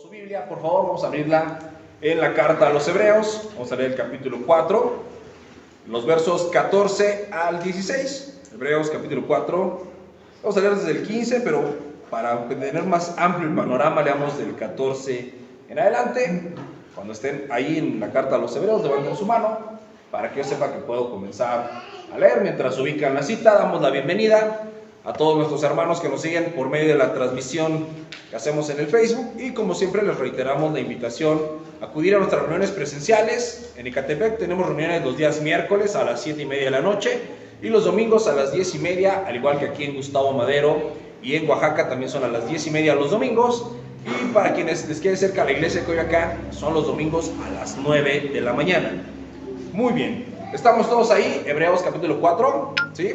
Su Biblia, por favor, vamos a abrirla en la carta a los Hebreos. Vamos a leer el capítulo 4, los versos 14 al 16. Hebreos capítulo 4. Vamos a leer desde el 15, pero para tener más amplio el panorama, leamos del 14 en adelante. Cuando estén ahí en la carta a los Hebreos, levanten su mano para que yo sepa que puedo comenzar a leer. Mientras ubican la cita, damos la bienvenida a todos nuestros hermanos que nos siguen por medio de la transmisión que hacemos en el Facebook, y como siempre les reiteramos la invitación a acudir a nuestras reuniones presenciales. En Ecatepec tenemos reuniones los días miércoles a las 7:30 de la noche y los domingos a las 10:30, al igual que aquí en Gustavo Madero, y en Oaxaca también son a las 10:30 los domingos. Y para quienes les quede cerca la iglesia que hoy acá, son los domingos a las 9 de la mañana. Muy bien, estamos todos ahí. Hebreos capítulo 4, ¿sí?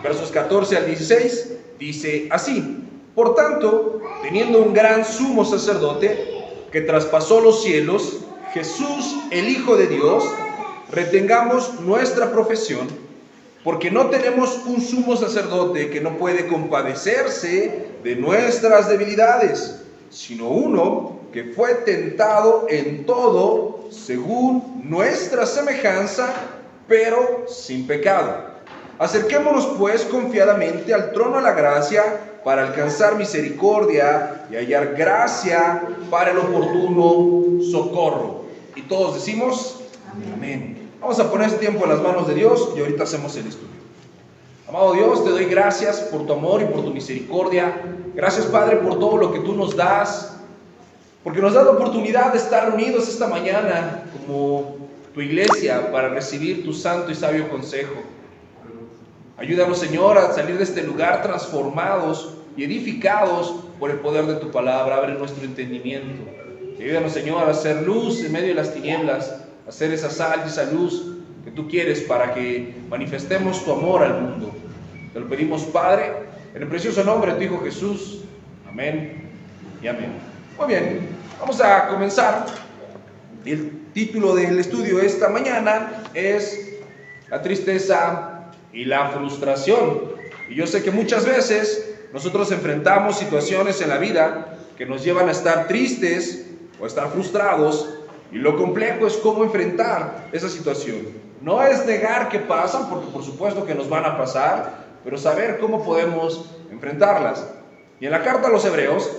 Versos 14 al 16, dice así: por tanto, teniendo un gran sumo sacerdote que traspasó los cielos, Jesús, el Hijo de Dios, retengamos nuestra profesión, porque no tenemos un sumo sacerdote que no puede compadecerse de nuestras debilidades, sino uno que fue tentado en todo según nuestra semejanza, pero sin pecado. Acerquémonos pues confiadamente al trono de la gracia para alcanzar misericordia y hallar gracia para el oportuno socorro. Y todos decimos amén. Vamos a poner este tiempo en las manos de Dios y ahorita hacemos el estudio. Amado Dios, te doy gracias por tu amor y por tu misericordia. Gracias, Padre, por todo lo que tú nos das, porque nos das la oportunidad de estar reunidos esta mañana como tu iglesia para recibir tu santo y sabio consejo. Ayúdanos, Señor, a salir de este lugar transformados y edificados por el poder de tu palabra. Abre nuestro entendimiento. Ayúdanos, Señor, a hacer luz en medio de las tinieblas, a hacer esa sal y esa luz que tú quieres para que manifestemos tu amor al mundo. Te lo pedimos, Padre, en el precioso nombre de tu Hijo Jesús. Amén y amén. Muy bien, vamos a comenzar. El título del estudio esta mañana es La tristeza y la frustración. Y yo sé que muchas veces nosotros enfrentamos situaciones en la vida que nos llevan a estar tristes o a estar frustrados, y lo complejo es cómo enfrentar esa situación. No es negar que pasan, porque por supuesto que nos van a pasar, pero saber cómo podemos enfrentarlas. Y en la carta a los Hebreos,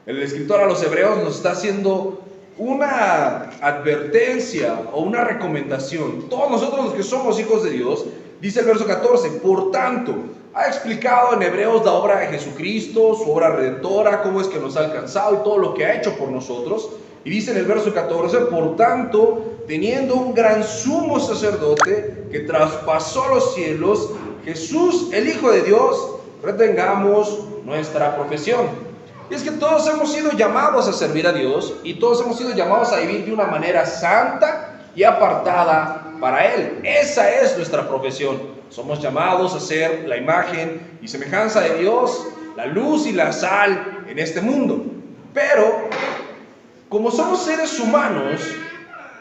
el escritor a los Hebreos nos está haciendo una advertencia o una recomendación. Todos nosotros los que somos hijos de Dios, dice el verso 14, por tanto, ha explicado en Hebreos la obra de Jesucristo, su obra redentora, cómo es que nos ha alcanzado y todo lo que ha hecho por nosotros. Y dice en el verso 14, por tanto, teniendo un gran sumo sacerdote que traspasó los cielos, Jesús, el Hijo de Dios, retengamos nuestra profesión. Y es que todos hemos sido llamados a servir a Dios, y todos hemos sido llamados a vivir de una manera santa y apartada para Él. Esa es nuestra profesión. Somos llamados a ser la imagen y semejanza de Dios, la luz y la sal en este mundo. Pero, como somos seres humanos,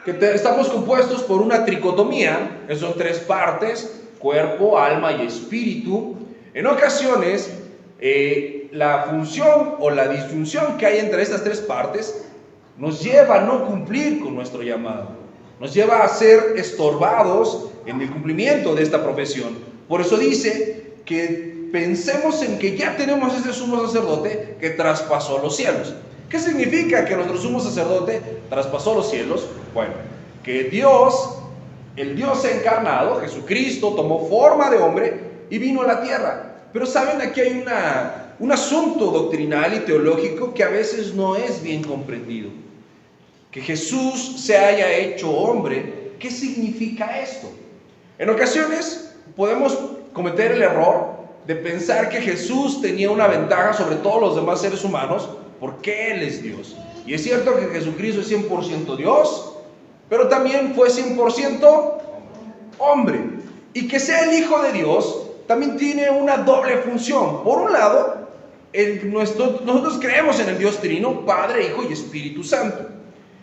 que estamos compuestos por una tricotomía, que son tres partes: cuerpo, alma y espíritu, en ocasiones la función o la disfunción que hay entre estas tres partes nos lleva a no cumplir con nuestro llamado, nos lleva a ser estorbados en el cumplimiento de esta profesión. Por eso dice que pensemos en que ya tenemos este sumo sacerdote que traspasó los cielos. ¿Qué significa que nuestro sumo sacerdote traspasó los cielos? Bueno, que Dios, el Dios encarnado, Jesucristo, tomó forma de hombre y vino a la tierra. Pero saben, aquí hay un asunto doctrinal y teológico que a veces no es bien comprendido. Que Jesús se haya hecho hombre, ¿qué significa esto? En ocasiones podemos cometer el error de pensar que Jesús tenía una ventaja sobre todos los demás seres humanos porque Él es Dios. Y es cierto que Jesucristo es 100% Dios, pero también fue 100% hombre. Y que sea el Hijo de Dios también tiene una doble función. Por un lado, nosotros creemos en el Dios Trino, Padre, Hijo y Espíritu Santo.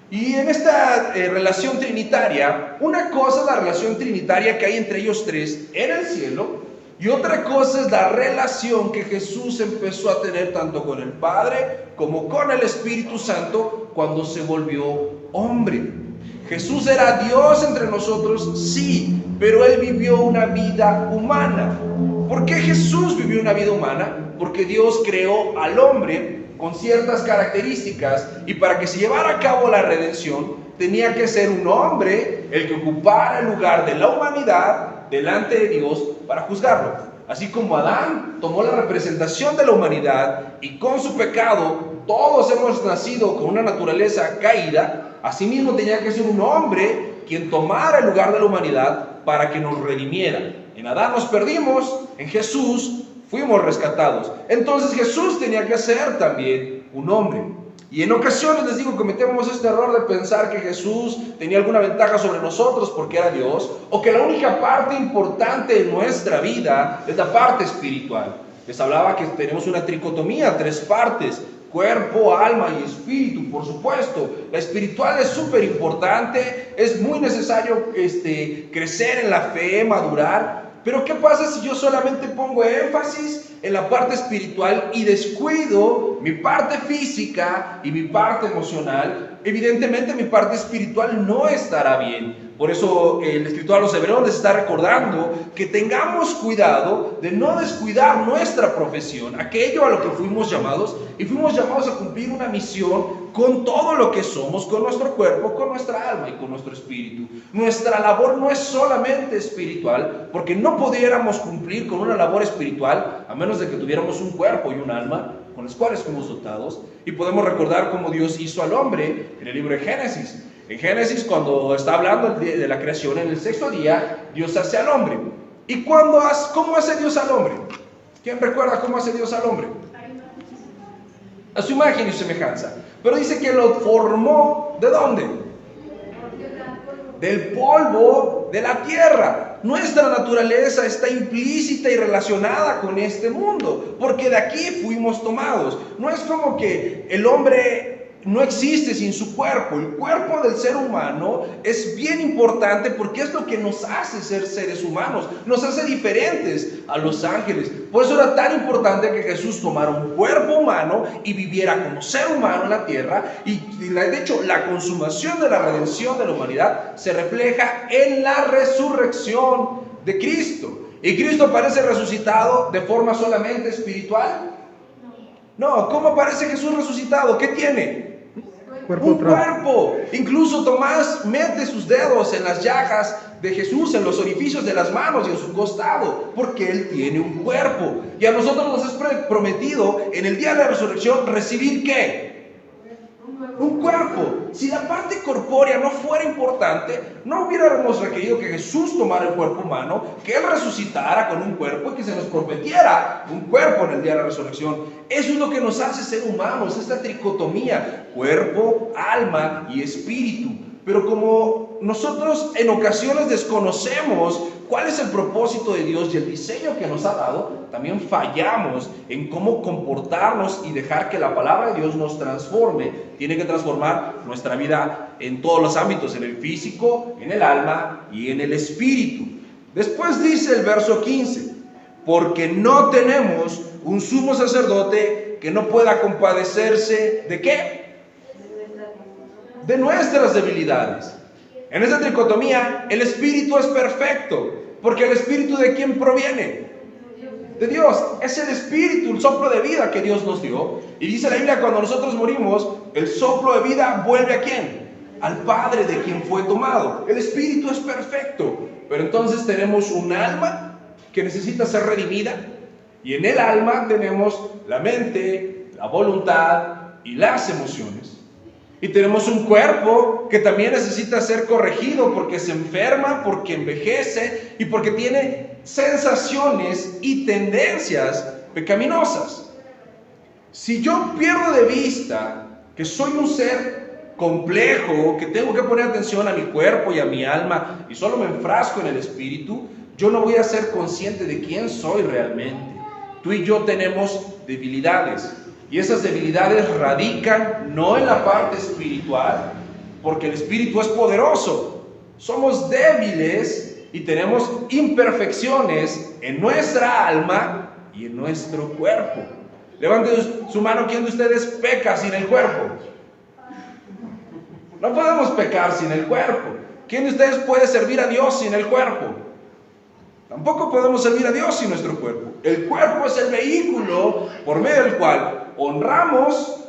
Y en esta relación trinitaria, una cosa es la relación trinitaria que hay entre ellos tres en el cielo, Y otra cosa es la relación que Jesús empezó a tener tanto con el Padre como con el Espíritu Santo cuando se volvió hombre. Jesús era Dios entre nosotros, sí, pero Él vivió una vida humana. ¿Por qué Jesús vivió una vida humana? Porque Dios creó al hombre con ciertas características y para que se llevara a cabo la redención tenía que ser un hombre el que ocupara el lugar de la humanidad delante de Dios para juzgarlo. Así como Adán tomó la representación de la humanidad y con su pecado todos hemos nacido con una naturaleza caída, asimismo tenía que ser un hombre quien tomara el lugar de la humanidad para que nos redimiera. En Adán nos perdimos, en Jesús fuimos rescatados. Entonces Jesús tenía que ser también un hombre. Y en ocasiones, les digo, cometemos este error de pensar que Jesús tenía alguna ventaja sobre nosotros porque era Dios, o que la única parte importante de nuestra vida es la parte espiritual. Les hablaba que tenemos una tricotomía, 3 partes: cuerpo, alma y espíritu. Por supuesto, la espiritual es súper importante, es muy necesario crecer en la fe, madurar. Pero ¿qué pasa si yo solamente pongo énfasis en la parte espiritual y descuido mi parte física y mi parte emocional? Evidentemente mi parte espiritual no estará bien. Por eso el escritor a los Hebreos les está recordando que tengamos cuidado de no descuidar nuestra profesión, aquello a lo que fuimos llamados, y fuimos llamados a cumplir una misión con todo lo que somos, con nuestro cuerpo, con nuestra alma y con nuestro espíritu. Nuestra labor no es solamente espiritual, porque no pudiéramos cumplir con una labor espiritual a menos de que tuviéramos un cuerpo y un alma con los cuales fuimos dotados. Y podemos recordar cómo Dios hizo al hombre en el libro de Génesis. En Génesis, cuando está hablando de la creación, en el 6º día, Dios hace al hombre. ¿Y cómo hace Dios al hombre? ¿Quién recuerda cómo hace Dios al hombre? A su imagen y semejanza. Pero dice que lo formó, ¿de dónde? Del polvo de la tierra. Nuestra naturaleza está implícita y relacionada con este mundo, porque de aquí fuimos tomados. No es como que el hombre no existe sin su cuerpo. El cuerpo del ser humano es bien importante porque es lo que nos hace ser seres humanos, nos hace diferentes a los ángeles. Por eso era tan importante que Jesús tomara un cuerpo humano y viviera como ser humano en la tierra. Y de hecho, la consumación de la redención de la humanidad se refleja en la resurrección de Cristo. ¿Y Cristo aparece resucitado de forma solamente espiritual? No. ¿Cómo aparece Jesús resucitado? ¿Qué tiene? Un cuerpo. Incluso Tomás mete sus dedos en las llagas de Jesús, en los orificios de las manos y en su costado, porque Él tiene un cuerpo. Y a nosotros nos es prometido en el día de la resurrección recibir ¿qué? Un cuerpo. Si la parte corpórea no fuera importante, no hubiéramos requerido que Jesús tomara el cuerpo humano, que Él resucitara con un cuerpo y que se nos prometiera un cuerpo en el día de la resurrección. Eso es lo que nos hace ser humanos, esta tricotomía: cuerpo, alma y espíritu. Pero como nosotros en ocasiones desconocemos cuál es el propósito de Dios y el diseño que nos ha dado, también fallamos en cómo comportarnos y dejar que la palabra de Dios nos transforme. Tiene que transformar nuestra vida en todos los ámbitos: en el físico, en el alma y en el espíritu. Después dice el verso 15: porque no tenemos un sumo sacerdote que no pueda compadecerse ¿de qué? De nuestras debilidades. En esta tricotomía, el espíritu es perfecto, porque el espíritu ¿de quién proviene? De Dios. Es el espíritu, el soplo de vida que Dios nos dio. Y dice la Biblia, cuando nosotros morimos, el soplo de vida vuelve ¿a quién? Al Padre de quien fue tomado. El espíritu es perfecto, pero entonces tenemos un alma que necesita ser redimida, y en el alma tenemos la mente, la voluntad y las emociones. Y tenemos un cuerpo que también necesita ser corregido porque se enferma, porque envejece y porque tiene sensaciones y tendencias pecaminosas. Si yo pierdo de vista que soy un ser complejo, que tengo que poner atención a mi cuerpo y a mi alma y solo me enfrasco en el espíritu, yo no voy a ser consciente de quién soy realmente. Tú y yo tenemos debilidades. Y esas debilidades radican no en la parte espiritual, porque el espíritu es poderoso. Somos débiles y tenemos imperfecciones en nuestra alma y en nuestro cuerpo. Levante su mano, ¿quién de ustedes peca sin el cuerpo? No podemos pecar sin el cuerpo. ¿Quién de ustedes puede servir a Dios sin el cuerpo? Tampoco podemos servir a Dios sin nuestro cuerpo. El cuerpo es el vehículo por medio del cual honramos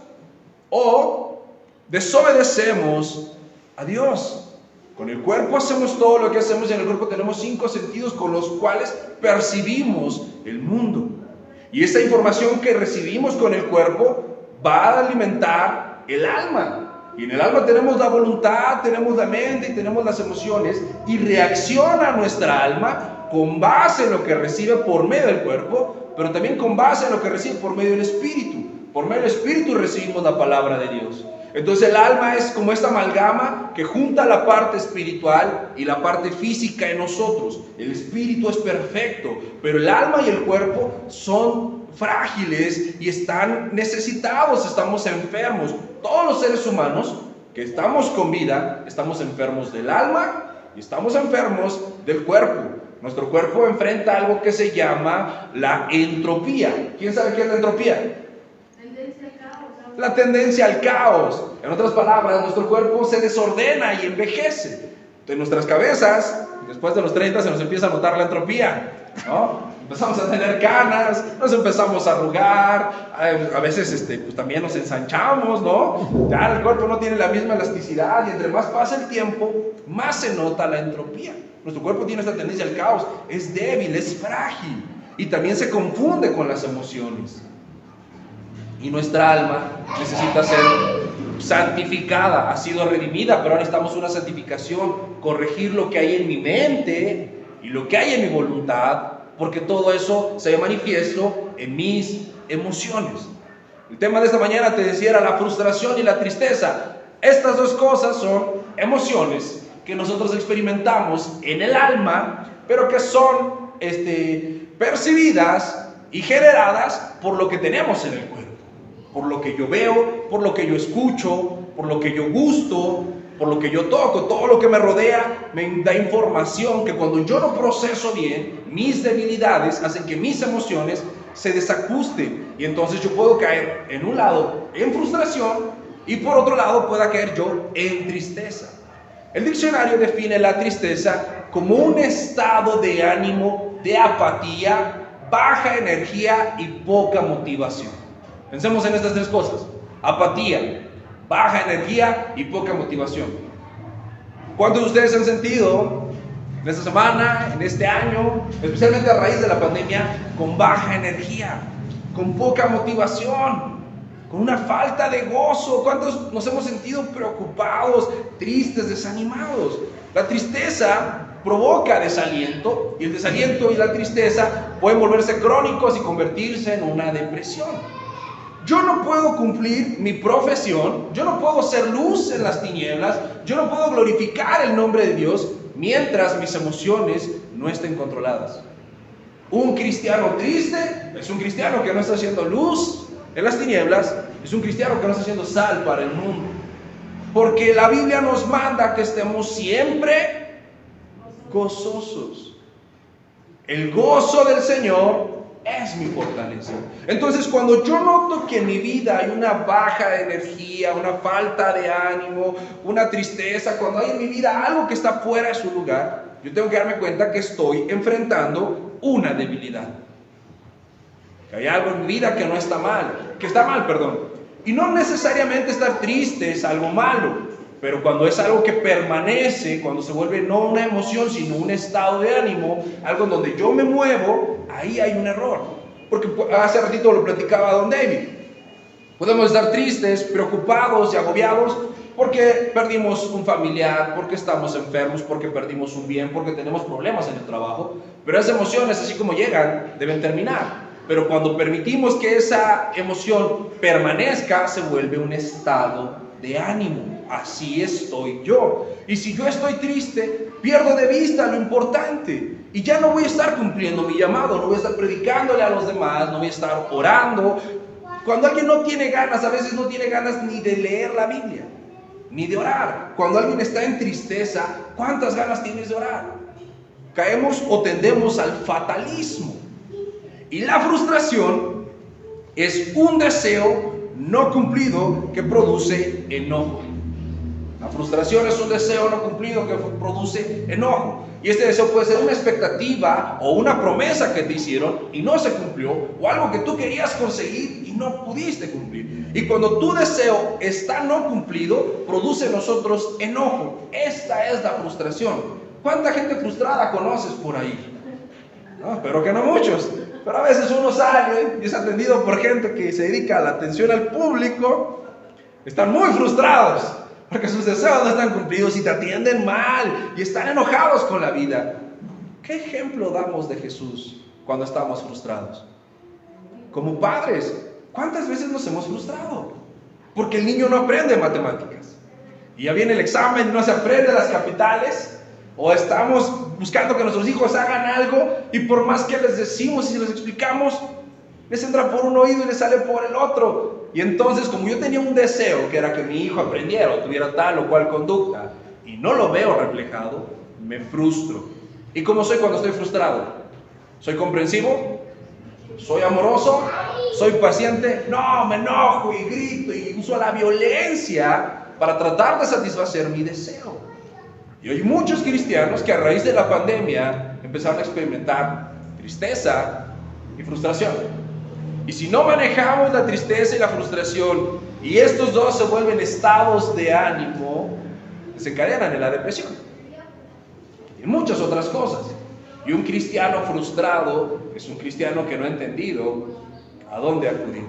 o desobedecemos a Dios. Con el cuerpo hacemos todo lo que hacemos y en el cuerpo tenemos 5 sentidos con los cuales percibimos el mundo. Y esta información que recibimos con el cuerpo va a alimentar el alma. Y en el alma tenemos la voluntad, tenemos la mente y tenemos las emociones. Y reacciona nuestra alma con base en lo que recibe por medio del cuerpo, pero también con base en lo que recibe por medio del espíritu. Por medio del espíritu recibimos la palabra de Dios. Entonces el alma es como esta amalgama que junta la parte espiritual y la parte física en nosotros. El espíritu es perfecto, pero el alma y el cuerpo son frágiles y están necesitados, estamos enfermos. Todos los seres humanos que estamos con vida, estamos enfermos del alma y estamos enfermos del cuerpo. Nuestro cuerpo enfrenta algo que se llama la entropía. ¿Quién sabe qué es la entropía? La tendencia al caos. En otras palabras, nuestro cuerpo se desordena y envejece. En nuestras cabezas, después de los 30, se nos empieza a notar la entropía, ¿no? Empezamos a tener canas, nos empezamos a arrugar, a veces pues también nos ensanchamos, ¿no? Ya el cuerpo no tiene la misma elasticidad y entre más pasa el tiempo, más se nota la entropía. Nuestro cuerpo tiene esta tendencia al caos, es débil, es frágil y también se confunde con las emociones. Y nuestra alma necesita ser santificada, ha sido redimida, pero ahora necesitamos una santificación, corregir lo que hay en mi mente y lo que hay en mi voluntad, porque todo eso se ve manifiesto en mis emociones. El tema de esta mañana, te decía, era la frustración y la tristeza. Estas dos cosas son emociones que nosotros experimentamos en el alma, pero que son percibidas y generadas por lo que tenemos en el cuerpo. Por lo que yo veo, por lo que yo escucho, por lo que yo gusto, por lo que yo toco, todo lo que me rodea me da información que cuando yo no proceso bien, mis debilidades hacen que mis emociones se desajusten y entonces yo puedo caer en un lado en frustración y por otro lado pueda caer yo en tristeza. El diccionario define la tristeza como un estado de ánimo, de apatía, baja energía y poca motivación. Pensemos en estas tres cosas: apatía, baja energía y poca motivación. ¿Cuántos de ustedes han sentido en esta semana, en este año, especialmente a raíz de la pandemia, con baja energía, con poca motivación, con una falta de gozo? ¿Cuántos nos hemos sentido preocupados, tristes, desanimados? La tristeza provoca desaliento y el desaliento y la tristeza pueden volverse crónicos y convertirse en una depresión. Yo no puedo cumplir mi profesión, yo no puedo ser luz en las tinieblas, yo no puedo glorificar el nombre de Dios mientras mis emociones no estén controladas. Un cristiano triste es un cristiano que no está haciendo luz en las tinieblas, es un cristiano que no está haciendo sal para el mundo. Porque la Biblia nos manda que estemos siempre gozosos. El gozo del Señor es mi fortaleza. Entonces, cuando yo noto que en mi vida hay una baja de energía, una falta de ánimo, una tristeza, cuando hay en mi vida algo que está fuera de su lugar, yo tengo que darme cuenta que estoy enfrentando una debilidad. Que hay algo en mi vida que no está mal, que está mal, perdón. Y no necesariamente estar triste es algo malo, pero cuando es algo que permanece, cuando se vuelve no una emoción, sino un estado de ánimo, algo en donde yo me muevo, ahí hay un error. Porque hace ratito lo platicaba don David. Podemos estar tristes, preocupados y agobiados porque perdimos un familiar, porque estamos enfermos, porque perdimos un bien, porque tenemos problemas en el trabajo. Pero esas emociones, así como llegan, deben terminar. Pero cuando permitimos que esa emoción permanezca, se vuelve un estado de ánimo. Así estoy yo. Y si yo estoy triste, pierdo de vista lo importante. Y ya no voy a estar cumpliendo mi llamado, no voy a estar predicándole a los demás, no voy a estar orando. Cuando alguien no tiene ganas, a veces no tiene ganas ni de leer la Biblia, ni de orar. Cuando alguien está en tristeza, ¿cuántas ganas tienes de orar? caemos o tendemos al fatalismo. Y la frustración es un deseo no cumplido que produce enojo. La frustración es un deseo no cumplido que produce enojo. Y este deseo puede ser una expectativa o una promesa que te hicieron y no se cumplió, o algo que tú querías conseguir y no pudiste cumplir. Y cuando tu deseo está no cumplido, produce en nosotros enojo. Esta es la frustración. ¿Cuánta gente frustrada conoces por ahí? No, espero que no muchos. Pero a veces uno sale y es atendido por gente que se dedica a la atención al público. Están muy frustrados porque sus deseos no están cumplidos y te atienden mal y están enojados con la vida. ¿Qué ejemplo damos de Jesús cuando estamos frustrados? Como padres, ¿cuántas veces nos hemos frustrado? Porque el niño no aprende matemáticas. Y ya viene el examen y no se aprende las capitales. O estamos buscando que nuestros hijos hagan algo y por más que les decimos y les explicamos, les entra por un oído y les sale por el otro. Y entonces, como yo tenía un deseo que era que mi hijo aprendiera o tuviera tal o cual conducta y no lo veo reflejado, me frustro. ¿Y cómo soy cuando estoy frustrado? ¿Soy comprensivo? ¿Soy amoroso? ¿Soy paciente? No, me enojo y grito y uso la violencia para tratar de satisfacer mi deseo. Y hay muchos cristianos que a raíz de la pandemia empezaron a experimentar tristeza y frustración. Y si no manejamos la tristeza y la frustración, y estos dos se vuelven estados de ánimo, desencadenan en la depresión y muchas otras cosas. Y un cristiano frustrado es un cristiano que no ha entendido a dónde acudir.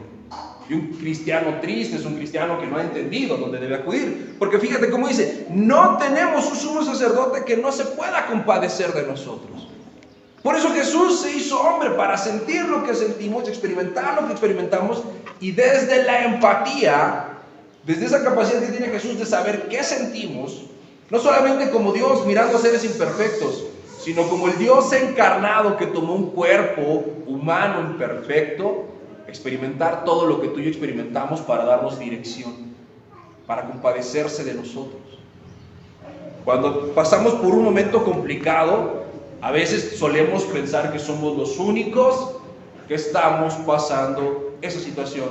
Y un cristiano triste es un cristiano que no ha entendido dónde debe acudir. Porque fíjate cómo dice, no tenemos un sumo sacerdote que no se pueda compadecer de nosotros. Por eso Jesús se hizo hombre, para sentir lo que sentimos, experimentar lo que experimentamos, y desde la empatía, desde esa capacidad que tiene Jesús de saber qué sentimos, no solamente como Dios mirando a seres imperfectos, sino como el Dios encarnado que tomó un cuerpo humano imperfecto, experimentar todo lo que tú y yo experimentamos para darnos dirección, para compadecerse de nosotros. Cuando pasamos por un momento complicado, a veces solemos pensar que somos los únicos que estamos pasando esa situación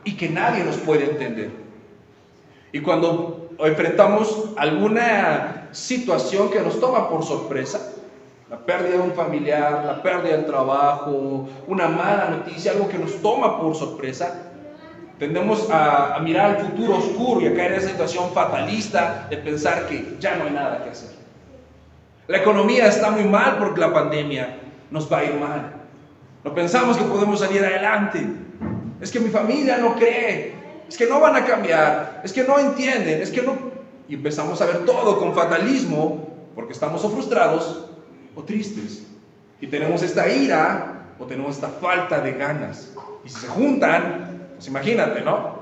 y que nadie nos puede entender. Y cuando enfrentamos alguna situación que nos toma por sorpresa, la pérdida de un familiar, la pérdida del trabajo, una mala noticia, algo que nos toma por sorpresa, tendemos a mirar al futuro oscuro y a caer en esa situación fatalista de pensar que ya no hay nada que hacer. La economía está muy mal porque la pandemia nos va a ir mal. No pensamos que podemos salir adelante. Es que mi familia no cree. Es que no van a cambiar. Es que no entienden. Es que no... Y empezamos a ver todo con fatalismo porque estamos o frustrados o tristes. Y tenemos esta ira o tenemos esta falta de ganas. Y si se juntan, pues imagínate, ¿no?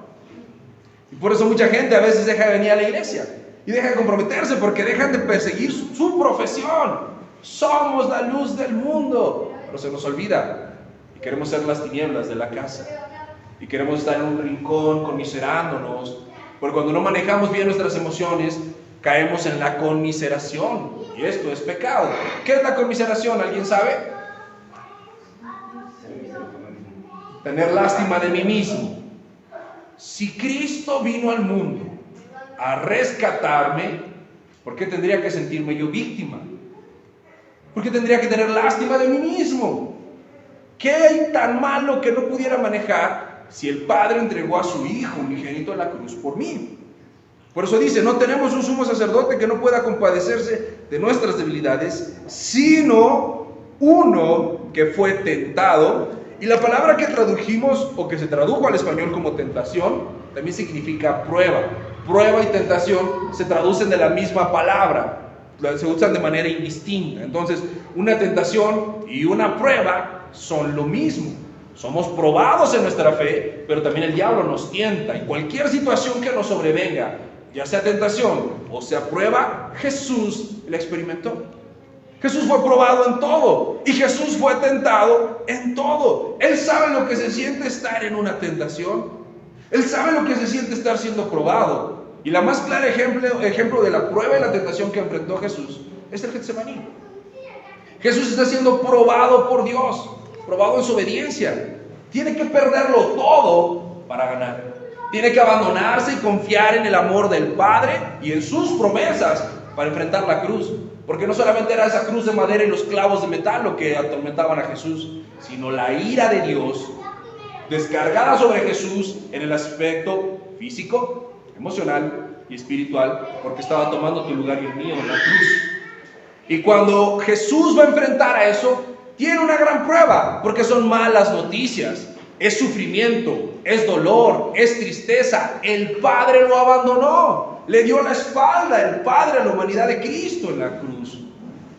Y por eso mucha gente a veces deja de venir a la iglesia. Y deja de comprometerse porque dejan de perseguir su profesión. Somos la luz del mundo. Pero se nos olvida. Y queremos ser las tinieblas de la casa. Y queremos estar en un rincón conmiserándonos. Porque cuando no manejamos bien nuestras emociones, caemos en la conmiseración. Y esto es pecado. ¿Qué es la conmiseración? ¿Alguien sabe? Tener lástima de mí mismo. Si Cristo vino al mundo a rescatarme, ¿por qué tendría que sentirme yo víctima? ¿Por qué tendría que tener lástima de mí mismo? ¿Qué hay tan malo que no pudiera manejar si el Padre entregó a su Hijo unigénito a la cruz por mí? Por eso dice, no tenemos un sumo sacerdote que no pueda compadecerse de nuestras debilidades, sino uno que fue tentado. Y la palabra que tradujimos, o que se tradujo al español como tentación, también significa prueba. Prueba y tentación se traducen de la misma palabra, se usan de manera indistinta. Entonces, una tentación y una prueba son lo mismo. Somos probados en nuestra fe, pero también el diablo nos tienta. Y cualquier situación que nos sobrevenga, ya sea tentación o sea prueba, Jesús la experimentó. Jesús fue probado en todo y Jesús fue tentado en todo. Él sabe lo que se siente estar en una tentación. Él sabe lo que se siente estar siendo probado. Y la más clara ejemplo de la prueba y la tentación que enfrentó Jesús es el Getsemaní. Jesús está siendo probado por Dios, probado en su obediencia. Tiene que perderlo todo para ganar. Tiene que abandonarse y confiar en el amor del Padre y en sus promesas para enfrentar la cruz. Porque no solamente era esa cruz de madera y los clavos de metal lo que atormentaban a Jesús, sino la ira de Dios descargada sobre Jesús en el aspecto físico, emocional y espiritual, porque estaba tomando tu lugar y el mío en la cruz. Y cuando Jesús va a enfrentar a eso, tiene una gran prueba, porque son malas noticias, es sufrimiento, es dolor, es tristeza. El Padre lo abandonó, le dio la espalda el Padre a la humanidad de Cristo en la cruz.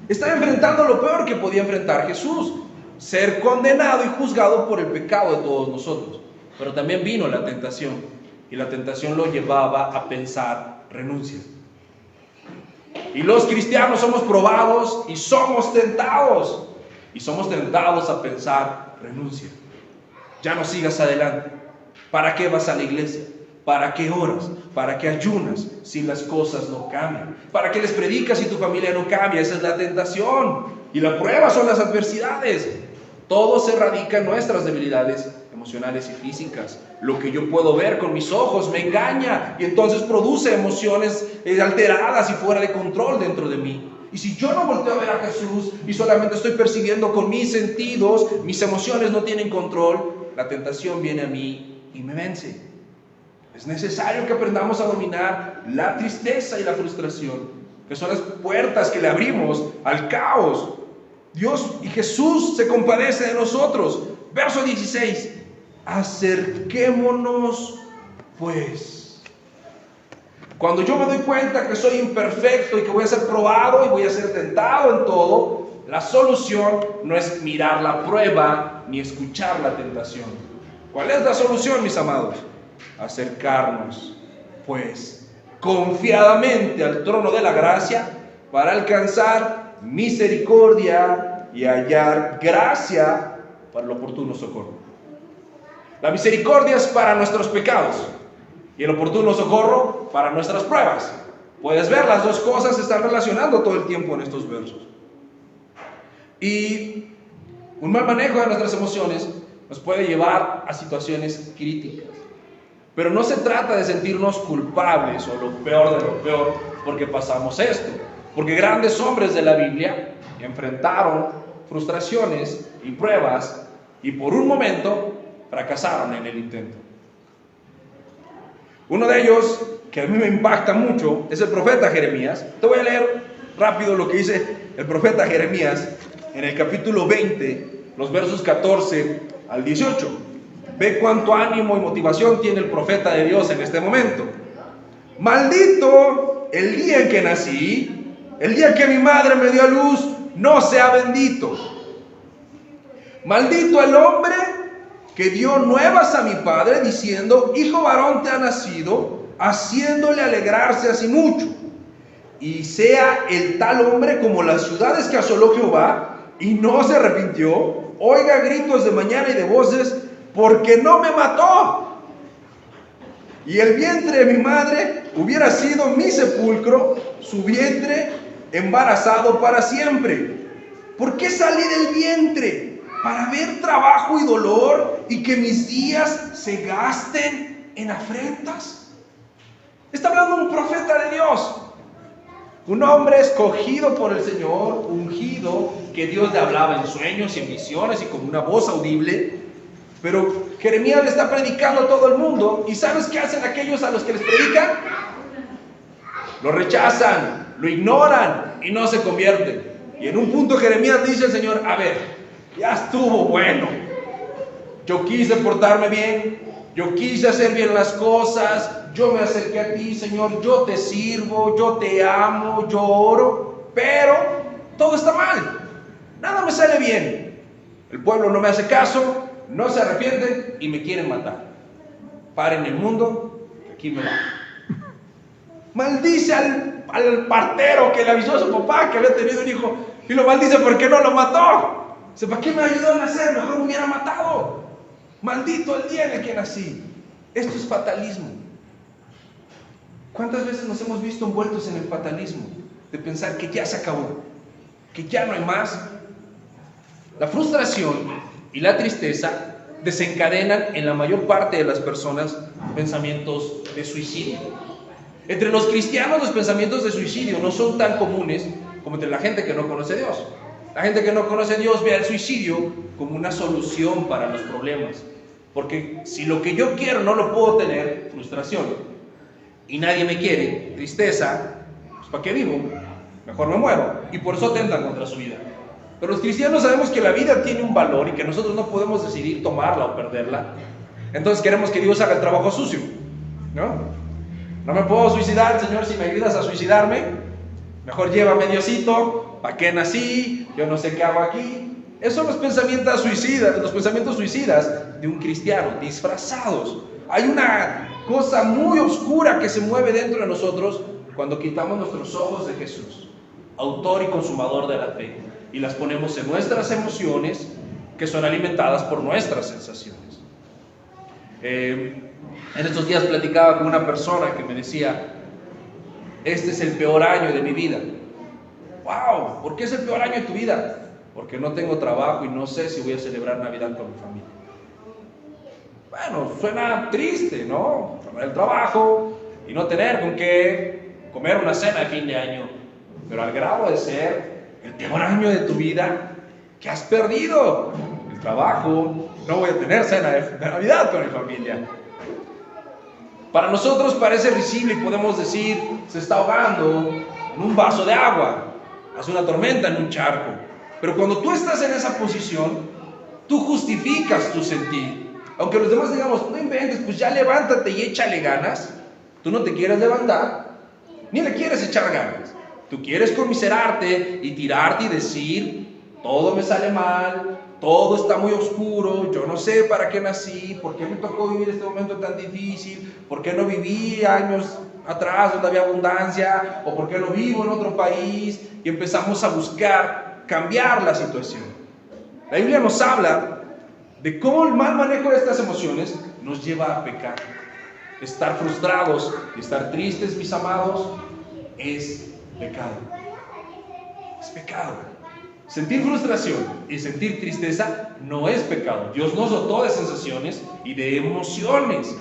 Estaba enfrentando lo peor que podía enfrentar Jesús, ser condenado y juzgado por el pecado de todos nosotros. Pero también vino la tentación, y la tentación lo llevaba a pensar renuncia. Y los cristianos somos probados y somos tentados. Y somos tentados a pensar renuncia. Ya no sigas adelante. ¿Para qué vas a la iglesia? ¿Para qué oras? ¿Para qué ayunas si las cosas no cambian? ¿Para qué les predicas si tu familia no cambia? Esa es la tentación. Y la prueba son las adversidades. Todo se radica en nuestras debilidades emocionales y físicas. Lo que yo puedo ver con mis ojos me engaña y entonces produce emociones alteradas y fuera de control dentro de mí. Y si yo no volteo a ver a Jesús y solamente estoy percibiendo con mis sentidos, mis emociones no tienen control, la tentación viene a mí y me vence. Es necesario que aprendamos a dominar la tristeza y la frustración, que son las puertas que le abrimos al caos. Dios y Jesús se compadece de nosotros. Verso 16. Acerquémonos pues. Cuando yo me doy cuenta que soy imperfecto y que voy a ser probado y voy a ser tentado en todo, la solución no es mirar la prueba ni escuchar la tentación. ¿Cuál es la solución, mis amados? Acercarnos pues confiadamente al trono de la gracia para alcanzar misericordia y hallar gracia para el oportuno socorro. La misericordia es para nuestros pecados y el oportuno socorro para nuestras pruebas. Puedes ver, las dos cosas se están relacionando todo el tiempo en estos versos. Y un mal manejo de nuestras emociones nos puede llevar a situaciones críticas. Pero no se trata de sentirnos culpables o lo peor de lo peor porque pasamos esto. Porque grandes hombres de la Biblia enfrentaron frustraciones y pruebas y por un momento fracasaron en el intento. Uno de ellos, que a mí me impacta mucho, es el profeta Jeremías. Te voy a leer rápido lo que dice el profeta Jeremías en el capítulo 20, los versos 14 al 18. Ve cuánto ánimo y motivación tiene el profeta de Dios en este momento. Maldito el día en que nací, el día que mi madre me dio a luz, no sea bendito. Maldito el hombre que dio nuevas a mi padre, diciendo, hijo varón te ha nacido, haciéndole alegrarse así mucho. Y sea el tal hombre como las ciudades que asoló Jehová, y no se arrepintió, oiga gritos de mañana y de voces, porque no me mató. Y el vientre de mi madre hubiera sido mi sepulcro, su vientre embarazado para siempre. ¿Por qué salí del vientre? Para ver trabajo y dolor y que mis días se gasten en afrentas. Está hablando un profeta de Dios, un hombre escogido por el Señor, ungido, que Dios le hablaba en sueños y en visiones y con una voz audible. Pero Jeremías le está predicando a todo el mundo. ¿Y sabes qué hacen aquellos a los que les predican? Lo rechazan, lo ignoran y no se convierten. Y en un punto Jeremías dice al Señor, a ver, ya estuvo bueno. Yo quise portarme bien, yo quise hacer bien las cosas, yo me acerqué a ti, Señor, yo te sirvo, yo te amo, yo oro, pero todo está mal, nada me sale bien. El pueblo no me hace caso, no se arrepienten y me quieren matar. Paren el mundo, que aquí me va. Maldice al partero que le avisó a su papá que había tenido un hijo y lo maldice porque no lo mató. Dice, ¿para qué me ayudó a nacer? Mejor me hubiera matado. Maldito el día en el que nací. Esto es fatalismo. ¿Cuántas veces nos hemos visto envueltos en el fatalismo? De pensar que ya se acabó, que ya no hay más La frustración y la tristeza desencadenan en la mayor parte de las personas pensamientos de suicidio. Entre los cristianos los pensamientos de suicidio no son tan comunes como entre la gente que no conoce a Dios. La gente que no conoce a Dios ve al suicidio como una solución para los problemas. Porque si lo que yo quiero no lo puedo tener, frustración, y nadie me quiere, tristeza, pues ¿para qué vivo? Mejor me muero. Y por eso atentan contra su vida. Pero los cristianos sabemos que la vida tiene un valor y que nosotros no podemos decidir tomarla o perderla. Entonces queremos que Dios haga el trabajo sucio, ¿no? No me puedo suicidar, Señor, si me ayudas a suicidarme. Mejor llévame, Diosito. ¿Para qué nací? Yo no sé qué hago aquí. Esos son los pensamientos suicidas de un cristiano, disfrazados. Hay una cosa muy oscura que se mueve dentro de nosotros cuando quitamos nuestros ojos de Jesús, autor y consumador de la fe, y las ponemos en nuestras emociones, que son alimentadas por nuestras sensaciones. En estos días platicaba con una persona que me decía: este es el peor año de mi vida. ¡Wow! ¿Por qué es el peor año de tu vida? Porque no tengo trabajo y no sé si voy a celebrar Navidad con mi familia. Bueno, suena triste, ¿no? Perder el trabajo y no tener con qué comer una cena de fin de año. Pero al grado de ser el peor año de tu vida, ¿qué has perdido? El trabajo, no voy a tener cena de Navidad con mi familia. Para nosotros parece risible y podemos decir: se está ahogando en un vaso de agua, hace una tormenta en un charco. Pero cuando tú estás en esa posición, tú justificas tu sentir. Aunque los demás digamos: no inventes, pues ya levántate y échale ganas. Tú no te quieres levantar, ni le quieres echar ganas. Tú quieres conmiserarte y tirarte y decir: todo me sale mal, todo está muy oscuro, yo no sé para qué nací, por qué me tocó vivir este momento tan difícil, por qué no viví años atrás donde había abundancia, o por qué no vivo en otro país, y empezamos a buscar cambiar la situación. La Biblia nos habla de cómo el mal manejo de estas emociones nos lleva a pecar. Estar frustrados y estar tristes, mis amados, es pecado. Es pecado. Sentir frustración y sentir tristeza no es pecado. Dios nos dotó de sensaciones y de emociones,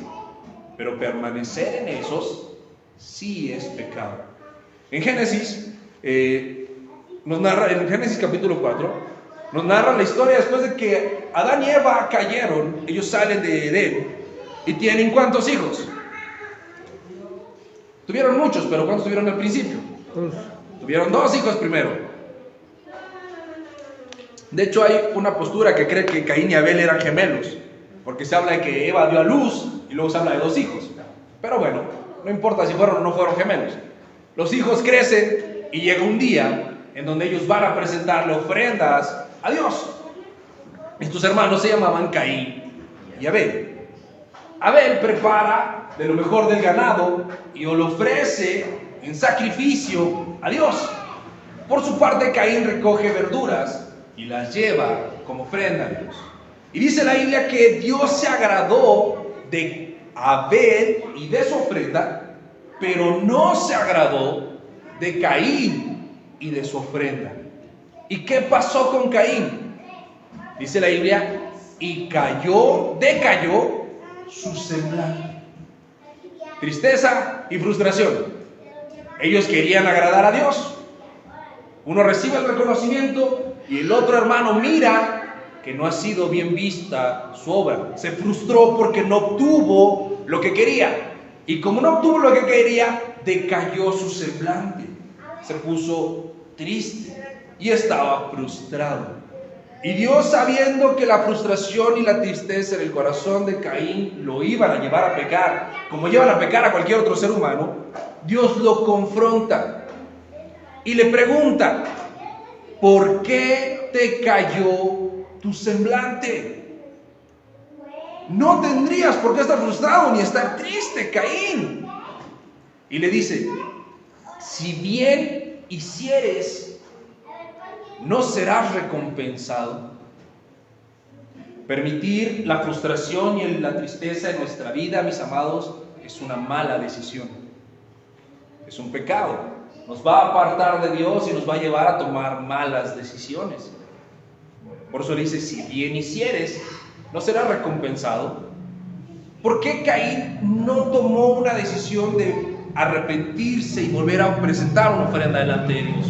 pero permanecer en esos sí es pecado. En Génesis, en Génesis capítulo 4, nos narra la historia después de que Adán y Eva cayeron. Ellos salen de Edén y tienen ¿cuántos hijos? Tuvieron muchos, pero ¿cuántos tuvieron al principio? Tuvieron 2 hijos primero. De hecho, hay una postura que cree que Caín y Abel eran gemelos, porque se habla de que Eva dio a luz y luego se habla de 2 hijos. Pero bueno, no importa si fueron o no fueron gemelos. Los hijos crecen y llega un día en donde ellos van a presentarle ofrendas a Dios. Estos hermanos se llamaban Caín y Abel. Abel prepara de lo mejor del ganado y lo ofrece en sacrificio a Dios. Por su parte, Caín recoge verduras y las lleva como ofrenda a Dios. Y dice la Biblia que Dios se agradó de Abel y de su ofrenda, pero no se agradó de Caín y de su ofrenda. ¿Y qué pasó con Caín? Dice la Biblia: y decayó su semblante. Tristeza y frustración. Ellos querían agradar a Dios. Uno recibe el reconocimiento y el otro hermano mira que no ha sido bien vista su obra. Se frustró porque no obtuvo lo que quería. Y como no obtuvo lo que quería, decayó su semblante. Se puso triste y estaba frustrado. Y Dios, sabiendo que la frustración y la tristeza en el corazón de Caín lo iban a llevar a pecar, como llevan a pecar a cualquier otro ser humano, Dios lo confronta y le pregunta: ¿por qué te cayó tu semblante? No tendrías por qué estar frustrado ni estar triste, Caín. Y le dice: si bien hicieres, ¿no serás recompensado? Permitir la frustración y la tristeza en nuestra vida, mis amados, es una mala decisión. Es un pecado. Nos va a apartar de Dios y nos va a llevar a tomar malas decisiones. Por eso le dice, si bien hicieres, no serás recompensado. ¿Por qué Caín no tomó una decisión de arrepentirse y volver a presentar una ofrenda delante de Dios?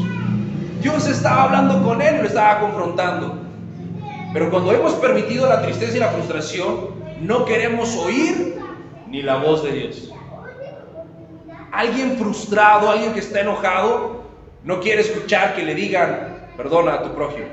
Dios estaba hablando con él, lo estaba confrontando. Pero cuando hemos permitido la tristeza y la frustración, no queremos oír ni la voz de Dios. Alguien frustrado, alguien que está enojado, no quiere escuchar que le digan, perdona a tu prójimo,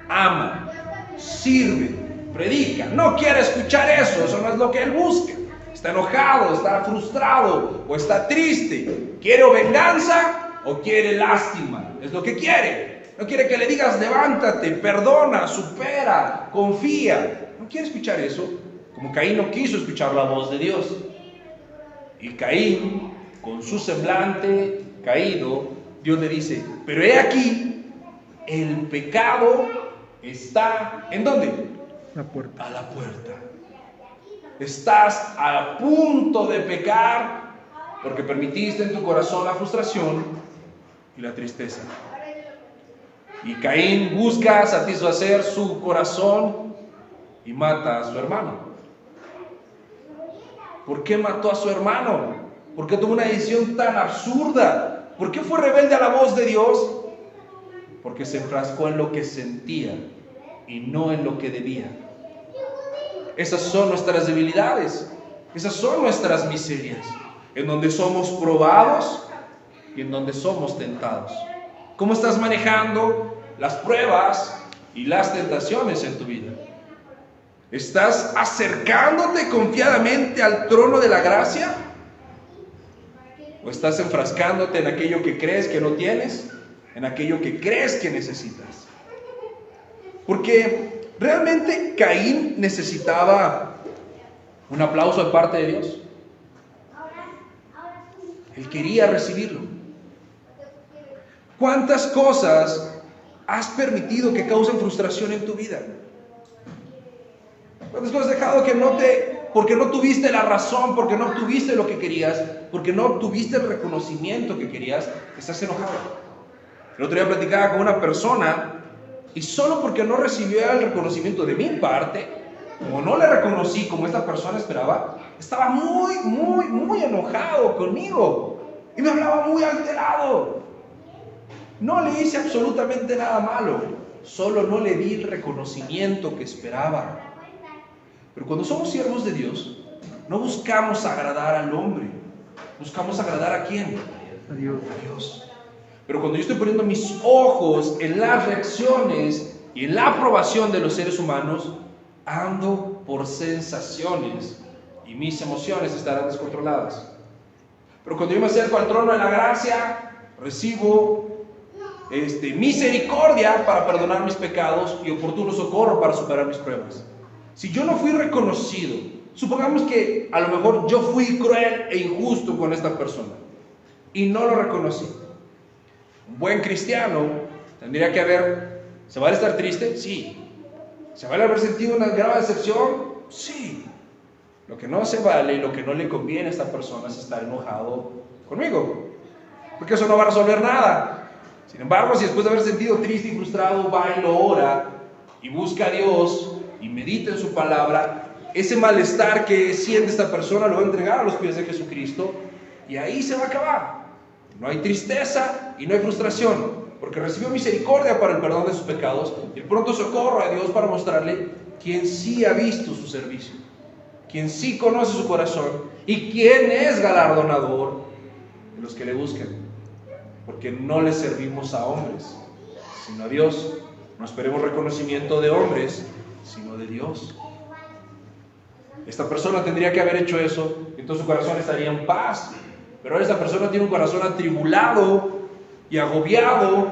ama, sirve, predica. No quiere escuchar eso, eso no es lo que él busca. Está enojado, está frustrado o está triste. ¿Quiere venganza o quiere lástima? Es lo que quiere. No quiere que le digas levántate, perdona, supera, confía. No quiere escuchar eso. Como Caín no quiso escuchar la voz de Dios. Y Caín, con su semblante caído, Dios le dice, pero he aquí, el pecado está, ¿en dónde? La puerta. A la puerta. Estás a punto de pecar porque permitiste en tu corazón la frustración y la tristeza. Y Caín busca satisfacer su corazón y mata a su hermano. ¿Por qué mató a su hermano? ¿Por qué tomó una decisión tan absurda? ¿Por qué fue rebelde a la voz de Dios? Porque se enfrascó en lo que sentía y no en lo que debía. Esas son nuestras debilidades, esas son nuestras miserias, en donde somos probados y en donde somos tentados. ¿Cómo estás manejando las pruebas y las tentaciones en tu vida? ¿Estás acercándote confiadamente al trono de la gracia? ¿O estás enfrascándote en aquello que crees que no tienes, en aquello que crees que necesitas? Porque ¿realmente Caín necesitaba un aplauso de parte de Dios? Él quería recibirlo. ¿Cuántas cosas has permitido que causen frustración en tu vida? ¿Cuántas cosas has dejado que porque no tuviste la razón, porque no obtuviste lo que querías, porque no obtuviste el reconocimiento que querías, estás enojado? El otro día platicaba con una persona y solo porque no recibió el reconocimiento de mi parte, como no le reconocí como esta persona esperaba, estaba muy enojado conmigo y me hablaba muy alterado. No le hice absolutamente nada malo, solo no le di el reconocimiento que esperaba. Pero cuando somos siervos de Dios, no buscamos agradar al hombre, buscamos agradar ¿a quién? A Dios. A Dios. Pero cuando yo estoy poniendo mis ojos en las reacciones y en la aprobación de los seres humanos, ando por sensaciones y mis emociones estarán descontroladas. Pero cuando yo me acerco al trono de la gracia, recibo misericordia para perdonar mis pecados y oportuno socorro para superar mis pruebas. Si yo no fui reconocido, supongamos que a lo mejor yo fui cruel e injusto con esta persona y no lo reconocí. Un buen cristiano tendría que ¿se vale estar triste? Sí. ¿Se vale haber sentido una grave decepción? Sí. Lo que no se vale y lo que no le conviene a esta persona es estar enojado conmigo, porque eso no va a resolver nada. Sin embargo, si después de haber sentido triste y frustrado va y lo ora y busca a Dios y medita en su palabra, ese malestar que siente esta persona lo va a entregar a los pies de Jesucristo y ahí se va a acabar. No hay tristeza y no hay frustración, porque recibió misericordia para el perdón de sus pecados y el pronto socorro a Dios para mostrarle quien sí ha visto su servicio, quien sí conoce su corazón y quien es galardonador de los que le buscan, porque no le servimos a hombres, sino a Dios. No esperemos reconocimiento de hombres, sino de Dios. Esta persona tendría que haber hecho eso, entonces su corazón estaría en paz. Pero esta persona tiene un corazón atribulado y agobiado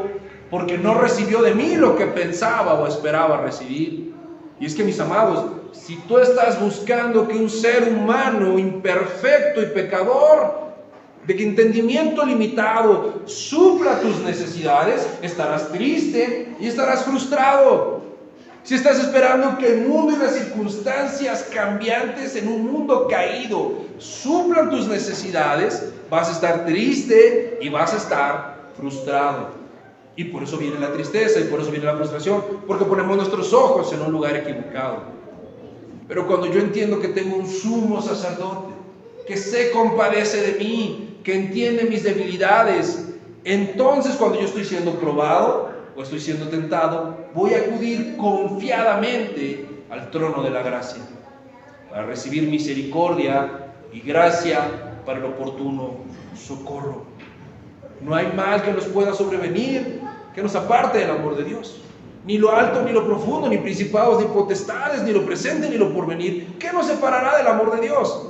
porque no recibió de mí lo que pensaba o esperaba recibir. Y es que, mis amados, si tú estás buscando que un ser humano imperfecto y pecador, de que entendimiento limitado, supla tus necesidades, estarás triste y estarás frustrado. Si estás esperando que el mundo y las circunstancias cambiantes en un mundo caído suplan tus necesidades, vas a estar triste y vas a estar frustrado. Y por eso viene la tristeza y por eso viene la frustración, porque ponemos nuestros ojos en un lugar equivocado. Pero cuando yo entiendo que tengo un sumo sacerdote, que se compadece de mí, que entiende mis debilidades, entonces cuando yo estoy siendo probado o estoy siendo tentado, voy a acudir confiadamente al trono de la gracia, para recibir misericordia y gracia para el oportuno socorro. No hay mal que nos pueda sobrevenir, que nos aparte del amor de Dios. Ni lo alto, ni lo profundo, ni principados, ni potestades, ni lo presente, ni lo porvenir. ¿Qué nos separará del amor de Dios?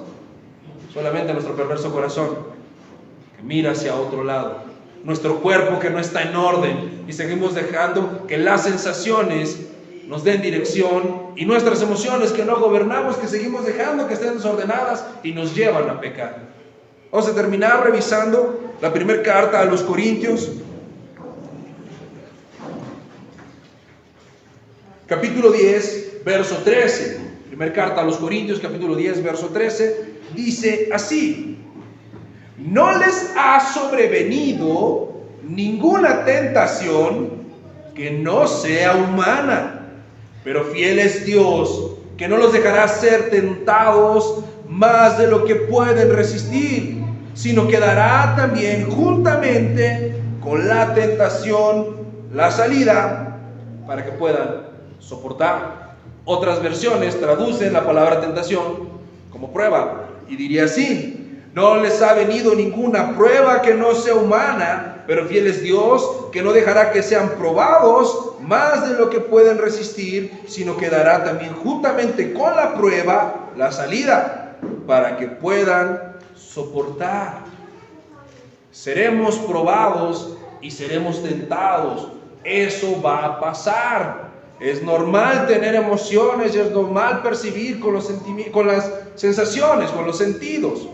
Solamente nuestro perverso corazón, que mira hacia otro lado. Nuestro cuerpo que no está en orden y seguimos dejando que las sensaciones nos den dirección, y nuestras emociones que no gobernamos, que seguimos dejando que estén desordenadas y nos llevan a pecar. Vamos a terminar revisando la primera carta a los Corintios, capítulo 10, verso 13. Primera carta a los Corintios, capítulo 10, verso 13, dice así: no les ha sobrevenido ninguna tentación que no sea humana, pero fiel es Dios, que no los dejará ser tentados más de lo que pueden resistir, sino que dará también juntamente con la tentación la salida para que puedan soportar. Otras versiones traducen la palabra tentación como prueba y diría así: no les ha venido ninguna prueba que no sea humana, pero fiel es Dios, que no dejará que sean probados más de lo que pueden resistir, sino que dará también juntamente con la prueba la salida para que puedan soportar. Seremos probados y seremos tentados. Eso va a pasar. Es normal tener emociones y es normal percibir con las sensaciones, con los sentidos.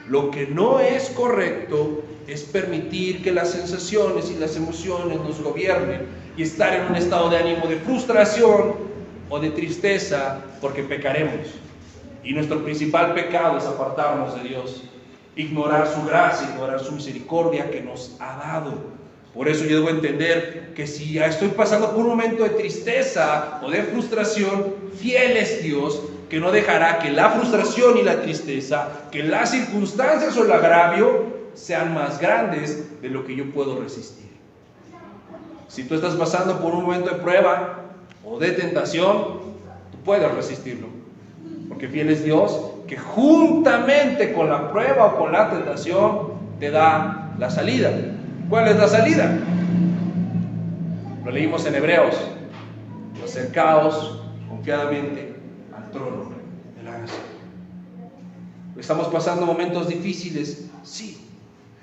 Lo que no es correcto es permitir que las sensaciones y las emociones nos gobiernen y estar en un estado de ánimo de frustración o de tristeza porque pecaremos. Y nuestro principal pecado es apartarnos de Dios, ignorar su gracia, ignorar su misericordia que nos ha dado. Por eso yo debo entender que si ya estoy pasando por un momento de tristeza o de frustración, fiel es Dios, que no dejará que la frustración y la tristeza, que las circunstancias o el agravio sean más grandes de lo que yo puedo resistir. Si tú estás pasando por un momento de prueba o de tentación, tú puedes resistirlo, porque fiel es Dios, que juntamente con la prueba o con la tentación te da la salida. ¿Cuál es la salida? Lo leímos en Hebreos: acercaos confiadamente al trono de la gracia. Estamos pasando momentos difíciles, sí.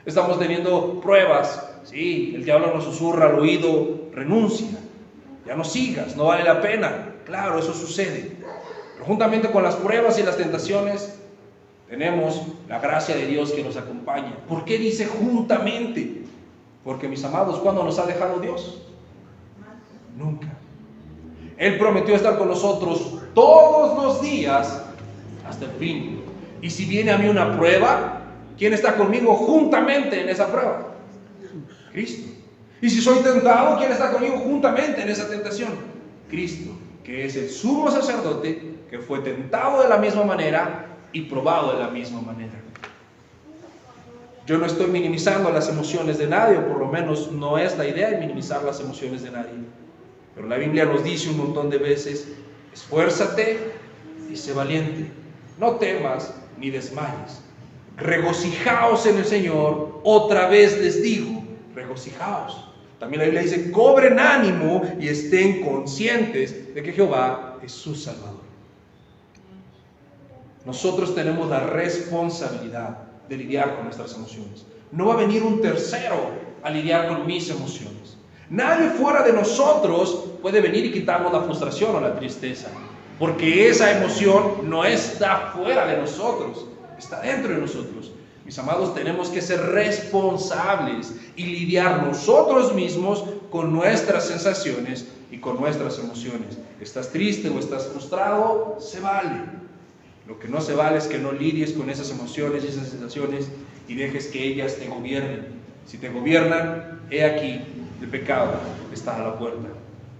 Estamos teniendo pruebas, sí. El diablo nos susurra al oído: renuncia, ya no sigas, no vale la pena. Claro, eso sucede. Pero juntamente con las pruebas y las tentaciones, tenemos la gracia de Dios que nos acompaña. ¿Por qué dice juntamente? Porque, mis amados, ¿cuándo nos ha dejado Dios? Nunca. Él prometió estar con nosotros todos los días hasta el fin. Y si viene a mí una prueba, ¿quién está conmigo juntamente en esa prueba? Cristo. Y si soy tentado, ¿quién está conmigo juntamente en esa tentación? Cristo, que es el sumo sacerdote, que fue tentado de la misma manera y probado de la misma manera. Yo no estoy minimizando las emociones de nadie, o por lo menos no es la idea de minimizar las emociones de nadie. Pero la Biblia nos dice un montón de veces: esfuérzate y sé valiente, no temas ni desmayes, regocijaos en el Señor. Otra vez les digo, regocijaos. También la Biblia dice: cobren ánimo y estén conscientes de que Jehová es su Salvador. Nosotros tenemos la responsabilidad de lidiar con nuestras emociones. No va a venir un tercero a lidiar con mis emociones. Nadie fuera de nosotros puede venir y quitarnos la frustración o la tristeza, porque esa emoción no está fuera de nosotros, está dentro de nosotros. Mis amados, tenemos que ser responsables y lidiar nosotros mismos con nuestras sensaciones y con nuestras emociones. ¿Estás triste o estás frustrado? Se vale. Lo que no se vale es que no lidies con esas emociones y esas sensaciones y dejes que ellas te gobiernen. Si te gobiernan, he aquí El pecado está a la puerta.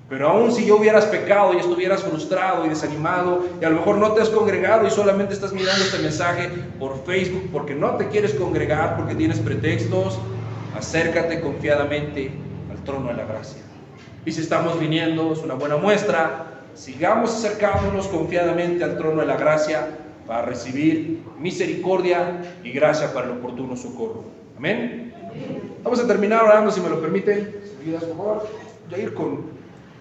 Pero aún si yo hubieras pecado y estuvieras frustrado y desanimado, y a lo mejor no te has congregado y solamente estás mirando este mensaje por Facebook porque no te quieres congregar, porque tienes pretextos, acércate confiadamente al trono de la gracia. Y si estamos viniendo, es una buena muestra, sigamos acercándonos confiadamente al trono de la gracia para recibir misericordia y gracia para el oportuno socorro. Amén. Vamos a terminar orando, si me lo permiten. Si me ayudas, por favor, ya ir con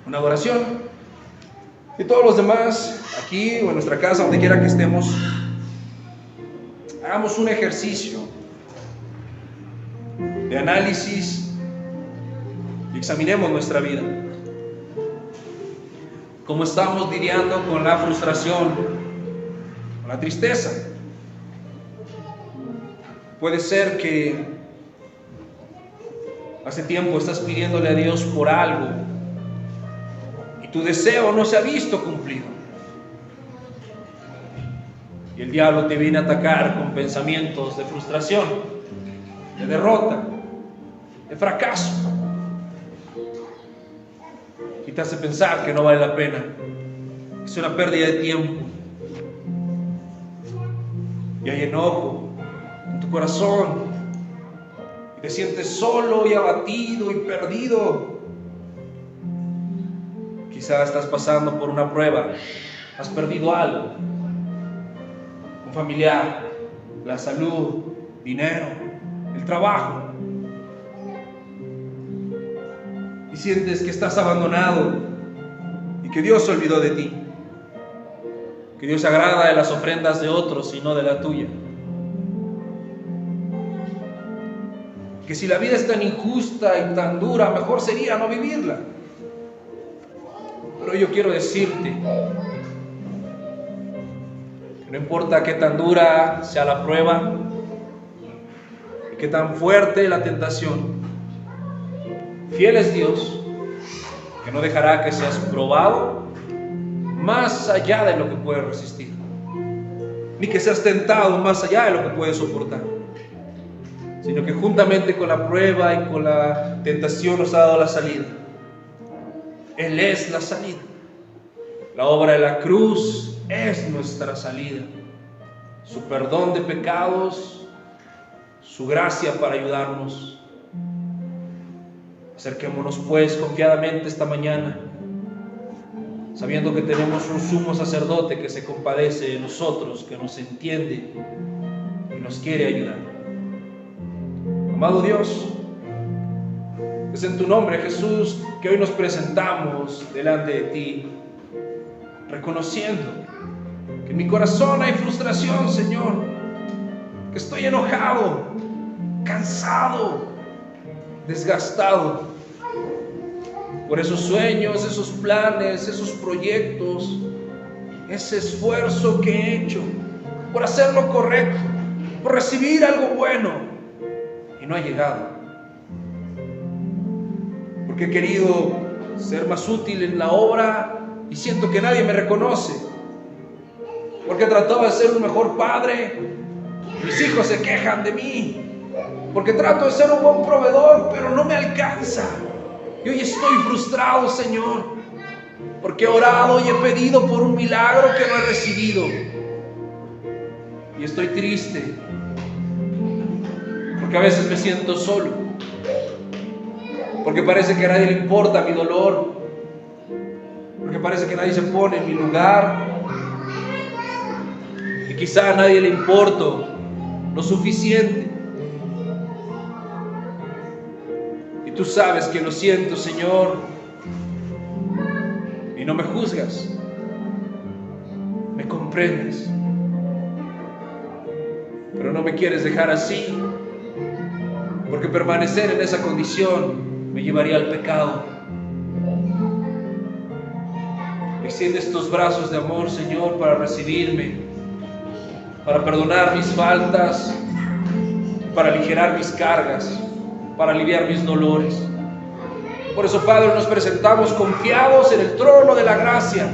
una adoración. Y todos los demás, aquí o en nuestra casa, donde quiera que estemos, hagamos un ejercicio de análisis y examinemos nuestra vida. ¿Cómo estamos lidiando con la frustración, con la tristeza? Puede ser que hace tiempo estás pidiéndole a Dios por algo y tu deseo no se ha visto cumplido. Y el diablo te viene a atacar con pensamientos de frustración, de derrota, de fracaso. Y te hace pensar que no vale la pena, que es una pérdida de tiempo. Y hay enojo en tu corazón. Te sientes solo y abatido y perdido. Quizás estás pasando por una prueba, has perdido algo, un familiar, la salud, dinero, el trabajo. Y sientes que estás abandonado y que Dios se olvidó de ti, que Dios se agrada de las ofrendas de otros y no de la tuya. Que si la vida es tan injusta y tan dura, mejor sería no vivirla. Pero yo quiero decirte que no importa qué tan dura sea la prueba y qué tan fuerte la tentación, fiel es Dios, que no dejará que seas probado más allá de lo que puedes resistir, ni que seas tentado más allá de lo que puedes soportar, sino que juntamente con la prueba y con la tentación nos ha dado la salida. Él es la salida. La obra de la cruz es nuestra salida. Su perdón de pecados, su gracia para ayudarnos. Acerquémonos pues confiadamente esta mañana, sabiendo que tenemos un sumo sacerdote que se compadece de nosotros, que nos entiende y nos quiere ayudar. Amado Dios, es en tu nombre, Jesús, que hoy nos presentamos delante de ti, reconociendo que en mi corazón hay frustración, Señor, que estoy enojado, cansado, desgastado por esos sueños, esos planes, esos proyectos, ese esfuerzo que he hecho por hacer lo correcto, por recibir algo bueno y no ha llegado. Porque he querido ser más útil en la obra y siento que nadie me reconoce. Porque he tratado de ser un mejor padre, mis hijos se quejan de mí. Porque trato de ser un buen proveedor, pero no me alcanza. Y hoy estoy frustrado, Señor, porque he orado y he pedido por un milagro que no he recibido. Y estoy triste, porque a veces me siento solo, porque parece que a nadie le importa mi dolor, porque parece que nadie se pone en mi lugar, y quizá a nadie le importo lo suficiente. Y tú sabes que lo siento, Señor, y no me juzgas, me comprendes, pero no me quieres dejar así, porque permanecer en esa condición me llevaría al pecado. Extiende estos brazos de amor, Señor, para recibirme, para perdonar mis faltas, para aligerar mis cargas, para aliviar mis dolores. Por eso, Padre, nos presentamos confiados en el trono de la gracia,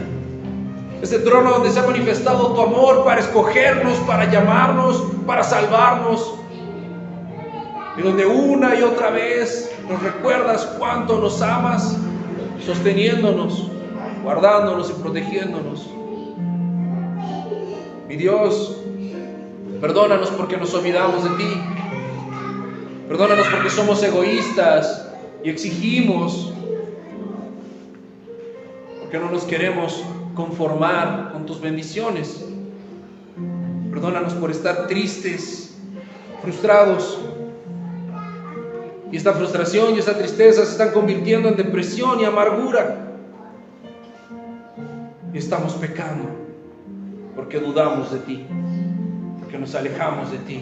este trono donde se ha manifestado tu amor para escogernos, para llamarnos, para salvarnos, y donde una y otra vez Nos recuerdas cuánto nos amas, sosteniéndonos, guardándonos y protegiéndonos. Mi Dios, perdónanos porque nos olvidamos de ti. Perdónanos porque somos egoístas y exigimos, porque no nos queremos conformar con tus bendiciones. Perdónanos por estar tristes, frustrados. Y esta frustración y esta tristeza se están convirtiendo en depresión y amargura. Y estamos pecando porque dudamos de ti, porque nos alejamos de ti.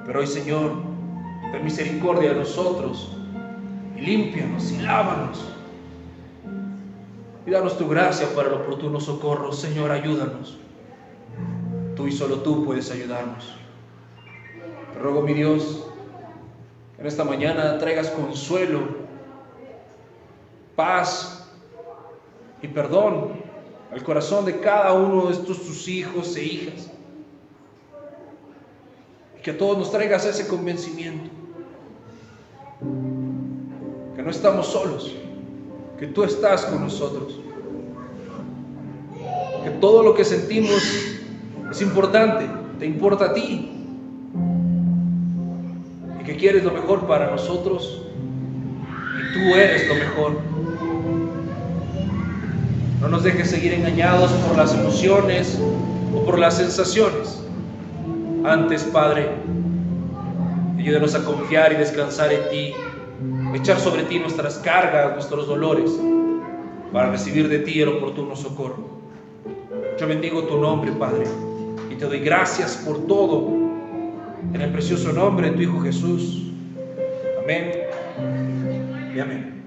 Pero hoy, Señor, ten misericordia de nosotros y límpianos y lávanos. Y danos tu gracia para el oportuno socorro. Señor, ayúdanos. Tú y solo tú puedes ayudarnos. Te ruego, mi Dios, que en esta mañana traigas consuelo, paz y perdón al corazón de cada uno de estos tus hijos e hijas. Y que a todos nos traigas ese convencimiento, que no estamos solos, que tú estás con nosotros, que todo lo que sentimos es importante, te importa a ti, y que quieres lo mejor para nosotros, y tú eres lo mejor. No nos dejes seguir engañados por las emociones o por las sensaciones. Antes, Padre, ayúdanos a confiar y descansar en ti, echar sobre ti nuestras cargas, nuestros dolores, para recibir de ti el oportuno socorro. Yo bendigo tu nombre, Padre, y te doy gracias por todo, en el precioso nombre de tu Hijo Jesús. Amén y amén.